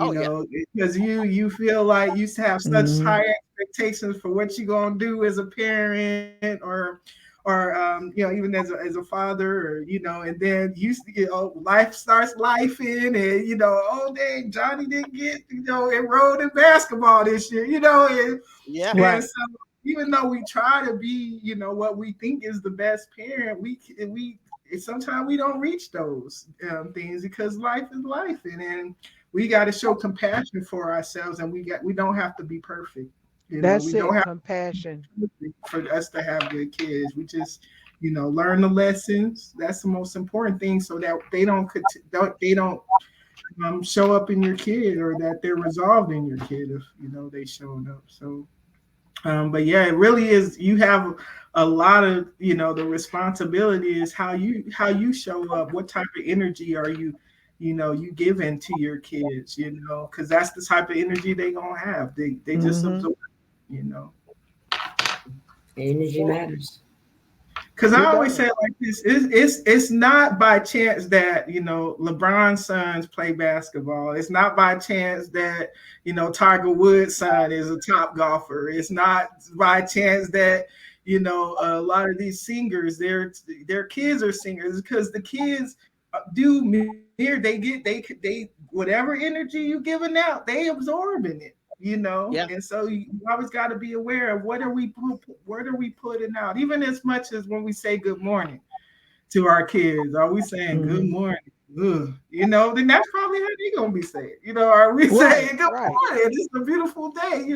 Oh yeah. because you feel like you have such Mm-hmm. high expectations for what you're gonna do as a parent, or even as a father, or and then life starts life in, and oh dang, Johnny didn't get enrolled in basketball this year, Yeah. and Right. so even though we try to be what we think is the best parent, we sometimes we don't reach those things because life is life, and then we got to show compassion for ourselves, and we don't have to be perfect. We That's don't it. have Compassion. to be perfect for us to have good kids. We just learn the lessons. That's the most important thing, so that they don't show up in your kid, or that they're resolved in your kid if they showed up. So but yeah, it really is. You have a lot of the responsibility is how you show up. What type of energy are you giving to your kids? Because that's the type of energy they gonna have. They just Mm-hmm. absorb. You know. Energy matters. Because I It always say does. it like this: it's not by chance that LeBron's sons play basketball. It's not by chance that Tiger Woods' son is a top golfer. It's not by chance that a lot of these singers, their kids are singers, because the kids do mirror. They whatever energy you giving out, they absorbing it. Yeah. And so you always got to be aware of what are we putting out, even as much as when we say good morning to our kids. Are we saying good Mm-hmm. morning? Ugh. Then that's probably how they gonna be saying. Are we Right. saying good Right. morning? It's a beautiful day.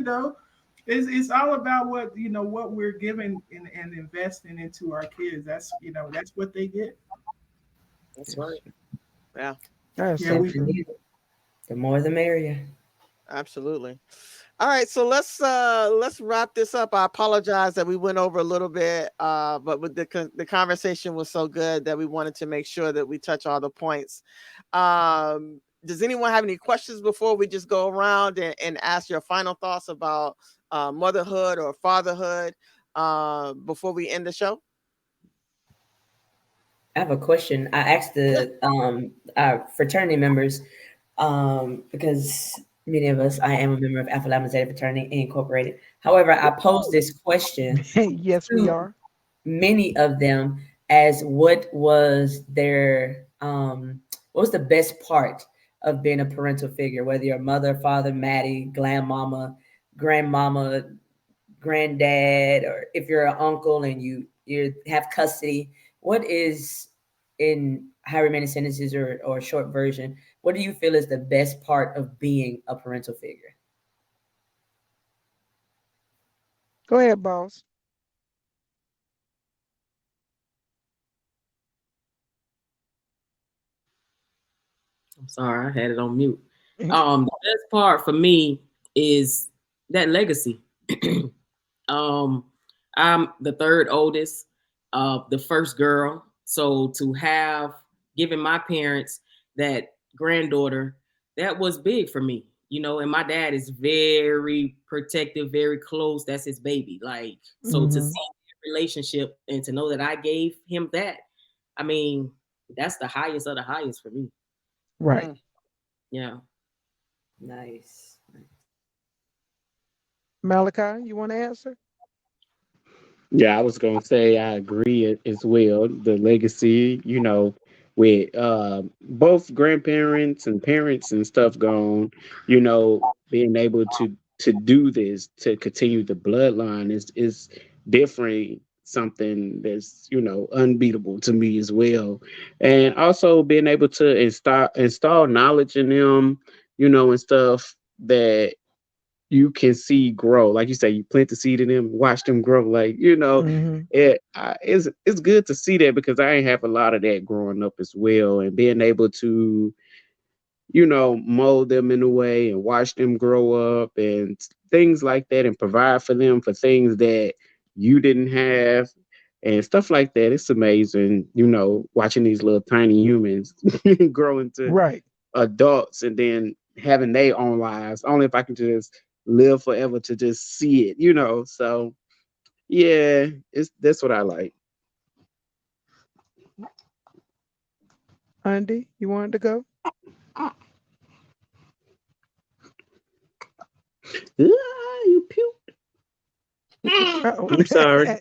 It's all about what we're giving and investing into our kids. That's what they get. That's right. Yeah. That's Yeah, so we true. Definitely. The more the merrier. Absolutely. All right, so let's wrap this up. I apologize that we went over a little bit, but with the conversation was so good that we wanted to make sure that we touch all the points. Does anyone have any questions before we just go around and ask your final thoughts about motherhood or fatherhood before we end the show? I have a question. I asked Yeah. the our fraternity members because many of us, I am a member of Alpha Lambda Zeta Fraternity Incorporated. However, I posed this question Yes, we to are. many of them as what was the best part of being a parental figure, whether you're a mother, father, Maddie, grandmama, grandmama, granddad, or if you're an uncle and you have custody. What is, in high remaining sentences or short version, what do you feel is the best part of being a parental figure? Go ahead, boss. I'm sorry, I had it on mute. The best part for me is that legacy. um, I'm the third oldest, the first girl. So to have given my parents that granddaughter, that was big for me. And my dad is very protective, very close. That's his baby. Like, so to see Mm-hmm. that relationship and to know that I gave him that, I mean, that's the highest of the highest for me. Right. Mm. Yeah. Nice. Malachi, you want to answer? Yeah, I was gonna say I agree as well. The legacy, with both grandparents and parents and stuff gone, being able to do this to continue the bloodline is different. Something that's unbeatable to me as well, and also being able to install knowledge in them, and stuff that you can see grow. Like you say, you plant the seed in them, watch them grow. Like Mm-hmm. it's good to see that because I ain't have a lot of that growing up as well, and being able to mold them in a way and watch them grow up and things like that, and provide for them for things that you didn't have. And stuff like that. It's amazing, watching these little tiny humans grow into Right. adults and then having their own lives. Only if I can just live forever to just see it. So yeah, that's what I like. Andy, you wanted to go? You puke. Uh-oh. I'm sorry.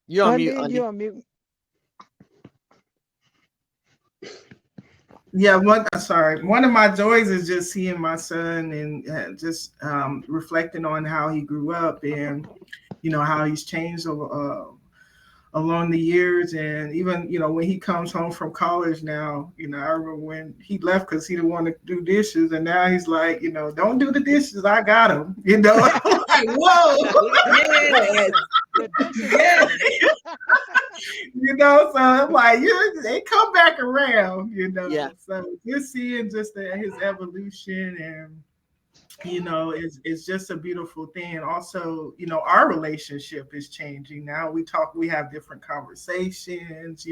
You're on mute, Undine, you Undie. on mute. Yeah, sorry. One of my joys is just seeing my son and just reflecting on how he grew up and how he's changed along the years. And even when he comes home from college now, I remember when he left because he didn't want to do dishes, and now he's like, don't do the dishes, I got him. I'm like, whoa. Yes, The yes. dishwasher. So I'm like, they come back around. Yeah. So just seeing just his evolution, and it's just a beautiful thing. And also, our relationship is changing now. We have different conversations,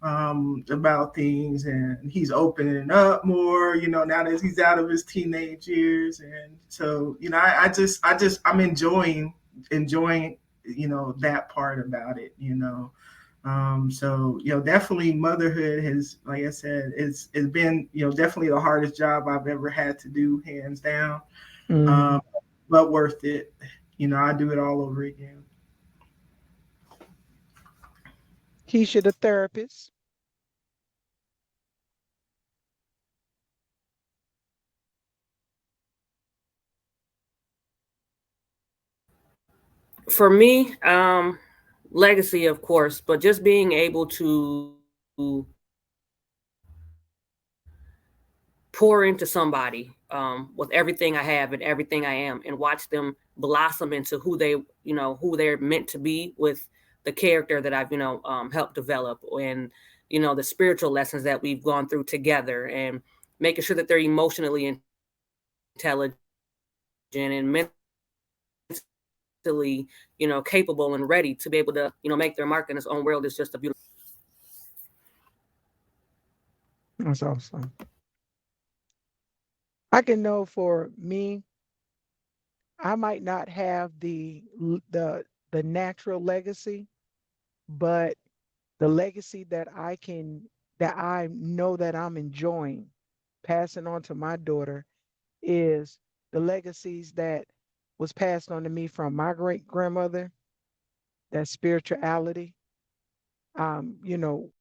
about things, and he's opening up more, now that he's out of his teenage years. And so, I'm enjoying, that part about it. So definitely motherhood has, like I said, it's been definitely the hardest job I've ever had to do, hands down. Mm. Um, but worth it. I do it all over again. Keisha, the therapist. For me, legacy, of course, but just being able to pour into somebody with everything I have and everything I am, and watch them blossom into who they're meant to be with the character that I've helped develop, and the spiritual lessons that we've gone through together, and making sure that they're emotionally intelligent and mentally capable and ready to be able to make their mark in his own world is just a beautiful thing. That's awesome. I can know for me, I might not have the natural legacy, but the legacy that I know that I'm enjoying passing on to my daughter is the legacies that was passed on to me from my great grandmother, that spirituality.